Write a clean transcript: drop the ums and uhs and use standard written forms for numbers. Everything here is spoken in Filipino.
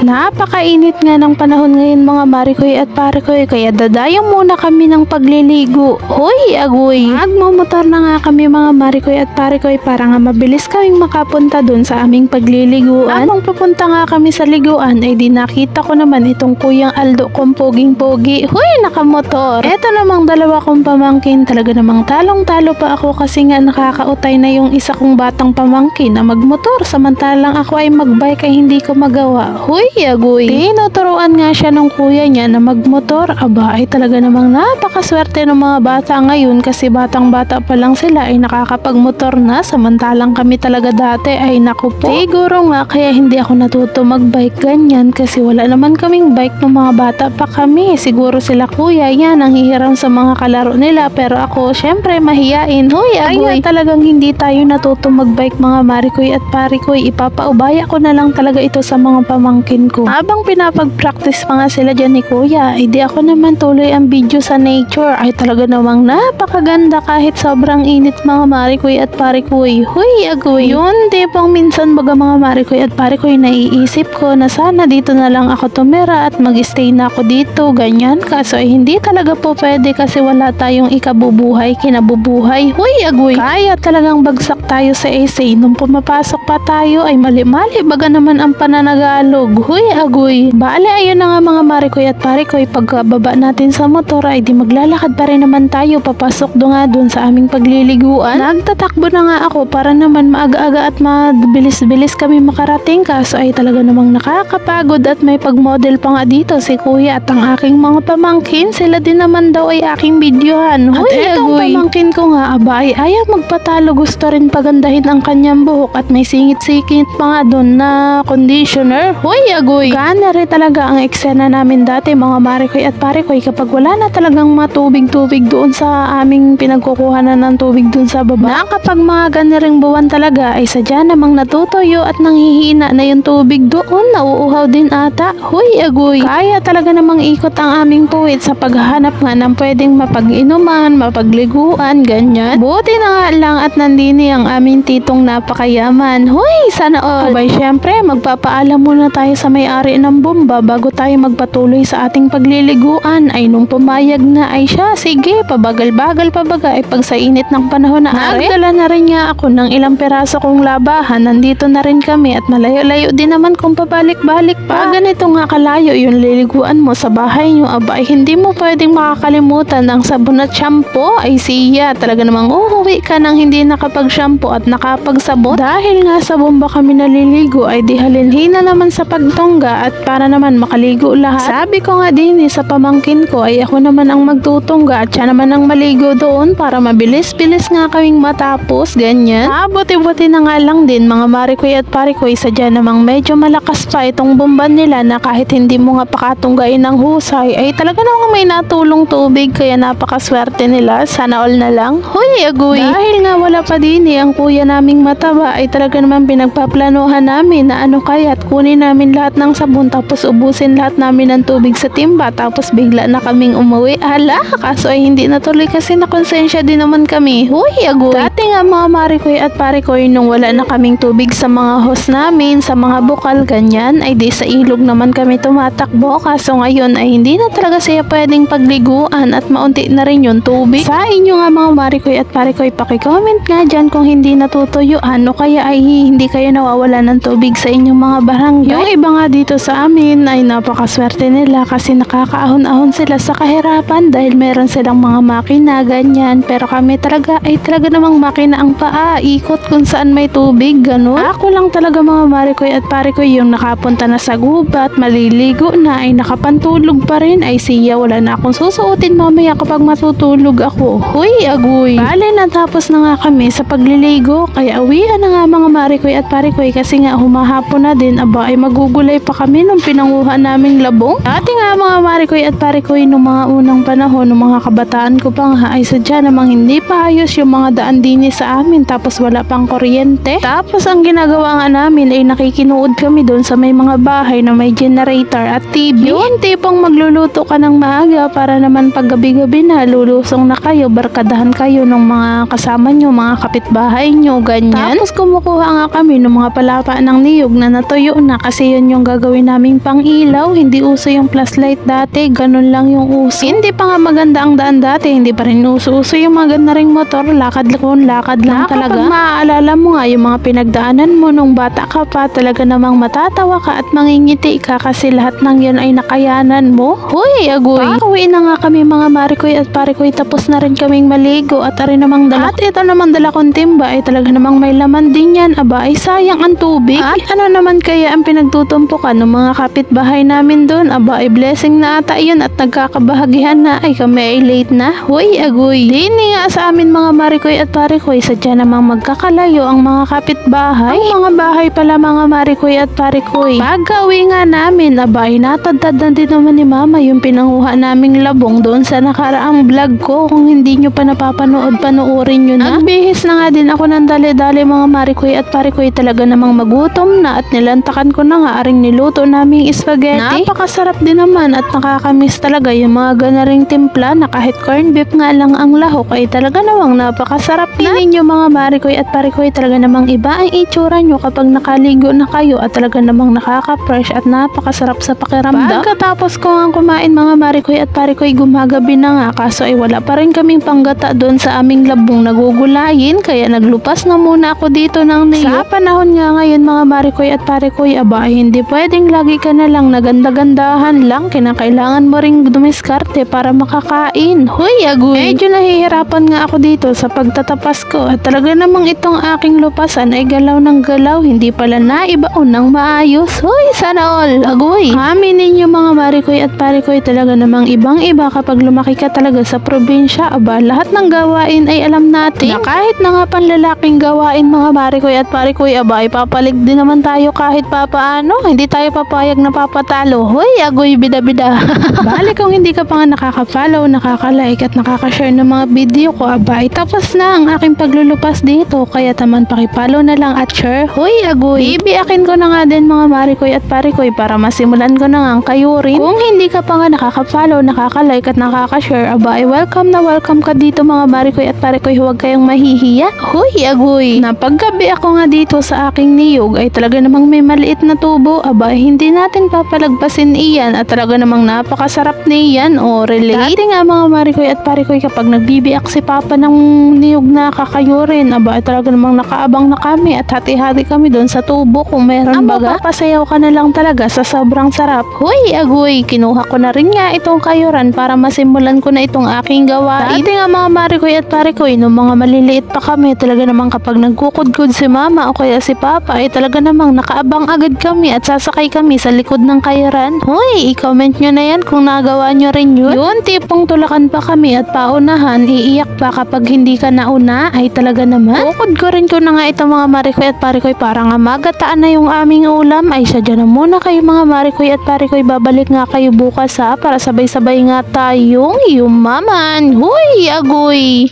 Napakainit nga ng panahon ngayon mga Marikoy at Parikoy, kaya dadayo muna kami ng pagliligo. Hoy, agoy! Magmumotor na nga kami mga Marikoy at Parikoy para nga mabilis kaming makapunta dun sa aming pagliliguan. Amang papunta nga kami sa liguan ay di nakita ko naman itong Kuyang Aldo kong poging-pogi. Hoy, nakamotor! Eto namang dalawa kong pamangkin, talaga namang talong-talo pa ako kasi nga nakakautay na yung isa kong batang pamangkin na magmotor samantalang ako ay magbike ay hindi ko magawa. Hoy, agoy! Tinuturuan nga siya ng kuya niya na magmotor. Aba, ay talaga namang napakaswerte ng mga bata ngayon kasi batang-bata pa lang sila ay nakakapagmotor na samantalang kami talaga dati ay naku po. Siguro nga kaya hindi ako natuto magbike ganyan kasi wala naman kaming bike ng mga bata pa kami. Siguro sila kuya yan ang hihiram sa mga kalaro nila pero ako syempre mahiyain. Hoy, agoy! Kaya talagang hindi tayo natuto magbike mga Marikoy at Parikoy. Ipapaubaya ko na lang talaga ito sa mga pamangkin ko. Habang pinapag-practice pa nga sila dyan ni kuya, ay di ako naman tuloy ang video sa nature. Ay talaga namang napakaganda kahit sobrang init mga Marikoy at Parikoy. Huy, agoy! Yun, di pang minsan baga mga Marikoy at Parikoy naiisip ko na sana dito na lang ako tumira at mag-stay na ako dito, ganyan. Kaso ay hindi talaga po pwede kasi wala tayong ikabubuhay, kinabubuhay. Huy, agoy! Kaya talagang bagsak tayo sa essay. Nung pumapasok pa tayo ay mali-mali baga naman ang pananagalog. Huy, agoy! Bale, ayun na nga mga Marikoy at Parikoy, pagkababa natin sa motor ay di maglalakad pa rin naman tayo papasok do nga dun sa aming pagliliguan. Nagtatakbo na nga ako para naman maaga-aga at mabilis-bilis kami makarating kaso ay talaga namang nakakapagod at may pagmodel pa nga dito si kuya at ang aking mga pamangkin, sila din naman daw ay aking videohan. Huy, at etong pamangkin ko nga, aba ay ayaw magpatalo, gusto rin pagandahin ang kanyang buhok at may singit-singit pa nga dun na conditioner. Huy, agoy! Ganari talaga ang eksena namin dati mga Marikoy at Parikoy kapag wala na talagang matubig-tubig doon sa aming pinagkukuhanan ng tubig doon sa baba. Na kapag mga ganiring buwan talaga ay sadya namang natutuyo at nanghihina na yung tubig doon, nauuhaw din ata. Huy, agoy! Kaya talaga namang ikot ang aming puwit sa paghahanap nga ng pwedeng mapag-inuman, mapagliguan, ganyan. Buti na nga lang at nandini ang aming titong napakayaman. Huy, sana all! Abay, syempre, magpapaalam muna tayo sa may-ari ng bomba bago tayo magpatuloy sa ating pagliliguan. Ay nung pumayag na ay siya, sige, pabagal-bagal pabaga ay pag sa init ng panahon na are. Nagdala na rin niya ako ng ilang peraso kong labahan. Nandito na rin kami at malayo-layo din naman kung pabalik-balik pa. Ganito nga kalayo yung liliguan mo sa bahay nyo, aba ay hindi mo pwedeng makakalimutan ang sabon at shampoo. Ay siya, talaga namang uuwi ka nang hindi nakapag-shampoo at nakapagsabon. Dahil nga sa bomba kami naliligo ay di halinhin na naman sa pagtongga at para naman makaligo lahat. Sabi ko nga din sa pamangkin ko ay ako naman ang magtutongga at siya naman ang maligo doon para mabilis-bilis nga kaming matapos, ganyan. Buti-buti na nga lang din mga Marikoy at Parikoy, sadya namang medyo malakas pa itong bomba nila na kahit hindi mo nga pakatunggain ng husay ay talaga namang may natulong tubig kaya napakaswerte nila. Sana all na lang. Huy, agoy! Dahil nga wala pa din ang kuya naming mataba ay talaga naman pinagpaplanuhan namin na ano kaya at kunin namin lahat ng sabon tapos ubusin lahat namin ng tubig sa timba tapos bigla na kaming umuwi. Hala, kaso ay hindi natuloy kasi nakonsensya din naman kami. Huy, agoy! Dati nga mga Marikoy at Parikoy nung wala na kaming tubig sa mga hose namin, sa mga bukal, ganyan, ay di sa ilog naman kami tumatakbo kaso ngayon ay hindi na talaga siya pwedeng pagliguan at maunti na rin yung tubig. Sa inyo nga mga Marikoy at Parikoy, pakicomment nga dyan kung hindi natutuyuan o kaya ay hindi kayo nawawala ng tubig sa inyong mga barangay. Yung iba nga dito sa amin ay napakaswerte nila kasi nakakaahon-ahon sila sa kahirapan dahil meron silang mga makina, ganyan. Pero kami talaga ay talaga namang makina ang paa, ikot kung saan may tubig, ganun. Ako lang talaga mga Marikoy at Parikoy yung nakapunta na sa gubat, maliligo na ay nakapantulog pa rin. Ay siya, wala na akong susuotin mamaya kapag matutulog ako. Huy, agoy! Bale, natapos na nga kami sa pagliligo kaya uwian na nga mga Marikoy at Parikoy kasi nga humahapon na din. Aba ay magugulay pa kami nung pinanguha naming labong. Dati nga mga Marikoy at Parikoy nung mga unang panahon, nung mga kabataan ko pa nga ay sadya namang hindi pa ayos yung mga daan din sa amin tapos wala pang kuryente. Tapos ang ginagawa nga namin ay nakikinuod kami doon sa may mga bahay na may generator at TV. Yun, tipong magluluto ka ng maaga para naman pag gabi-gabi na lulusong na kayo, barkadahan kayo ng mga kasama nyo, mga kapitbahay nyo, ganyan. Tapos kumukuha nga kami ng mga palapa ng niyog na natuyo na kasi yun rin yung gagawin naming pang ilaw. Hindi uso yung flashlight dati, ganun lang yung uso. Hindi pa nga maganda ang daan dati, hindi pa rin uso yung maganda ring motor, lakad lang talaga. Kapag maaalala mo nga yung mga pinagdaanan mo nung bata ka pa, talaga namang matatawa ka at mangingiti ka kasi lahat ng yun ay nakayanan mo. Hoy, agoy! Pauwi na nga kami mga Marikoy at Parikoy, tapos na rin kaming maligo at ari namang dala. At ito namang dala kong timba ay talaga namang may laman din yan. Aba, ay sayang ang tubig. At ano naman kaya ang pinagtutumpukan ng mga kapitbahay namin doon? Aba, ay blessing na ata yun at nagkakabahagihan na ay kami ay late na. Hoy, agoy! Dini nga sa amin mga Marikoy at Parikoy, sadya namang magkakalayo ang mga kapitbahay. Ang mga bahay pala mga Marikoy at Parikoy. Pagka-uwi nga namin, aba, ay natadtad na din naman ni Mama yung pinanguha naming labong doon sa nakaraang vlog ko. Kung hindi nyo pa napapanood, panoorin nyo na. Nagbihis na nga din ako ng dali-dali mga Marikoy at Parikoy, talaga namang magutom na at nilantakan ko na nga aring niluto naming spaghetti. Napakasarap din naman at nakakamiss talaga yung mga ganaring timpla na kahit corned beef nga lang ang lahok ay talaga namang napakasarap na. Ninyo mga Marikoy at Parikoy, talaga namang iba ang itsura nyo kapag nakaligo na kayo at talaga namang nakaka-fresh at napakasarap sa pakiramdam. Pagkatapos ko nga kumain mga Marikoy at Parikoy, gumagabi na nga, kaso ay wala pa rin kaming panggata doon sa aming labong nagugulayin, kaya naglupas na muna ako dito ng niyo. Sa panahon nga ngayon mga Marikoy at Parikoy, aba, hindi pwedeng lagi ka na lang naganda-gandahan lang, kinakailangan mo ring dumiskarte para makakain. Hoy, agoy! Medyo nahihirapan nga ako dito sa pagtatapas ko at talaga namang itong aking lupasan ay galaw ng galaw, hindi pala naibaon ng maayos. Hoy, sana all, agoy! Amin ninyo mga Marikoy at Parikoy, talaga namang ibang-iba kapag lumaki ka talaga sa probinsya. Aba, lahat ng gawain ay alam natin na kahit na nga panlalaking gawain mga Marikoy at Parikoy, aba, ipapalig din naman tayo kahit papaano. Hindi tayo papayag na papatalo. Hoy, agoy, bida-bida! Bali kung hindi ka pa nga nakaka-follow, nakaka-like at nakaka-share ng mga video ko, aba, tapos na ang aking paglulupas dito, kaya taman pakipollow na lang at share. Hoy, agoy! Ibiakin ko na nga din mga Marikoy at Parikoy para masimulan ko na nga ang kayurin. Kung hindi ka pa nga nakaka-follow, nakaka-like at nakaka-share, aba, ay welcome na welcome ka dito mga Marikoy at Parikoy, huwag kayong mahihiya. Hoy, agoy! Napaggabi ako nga dito sa aking niyog ay talaga namang may maliit na tubo. Aba, hindi natin papalagpasin iyan at talaga namang napakasarap niyan. O, relate? Dati nga mga Marikoy at Parikoy, kapag nagbibiak si Papa ng niyog na kakayurin, aba, ay talaga namang nakaabang na kami at hati-hati kami doon sa tubo kung meron baga. Pasayaw ka na lang talaga sa sobrang sarap. Hoy, agoy! Kinuha ko na rin nga itong kayuran para masimulan ko na itong aking gawain. Dati nga mga Marikoy at Parikoy, nung mga maliliit pa kami, talaga namang kapag nagkukudkud si Mama o kaya si Papa, ay talaga namang nakaabang agad kami at sasakay kami sa likod ng kayuran. Hoy, i-comment nyo na yan kung nagawa nyo rin yun. Yun, tipong tulakan pa kami at paunahan, iiyak pa kapag hindi ka nauna, ay talaga naman. Kukudkurin ko na nga itong mga Marikoy at Parikoy para nga magataan na yung aming ulam. Ay sadya na muna kayo mga Marikoy at Parikoy, babalik nga kayo bukas ha, para sabay-sabay nga tayong yumaman. Hoy, agoy!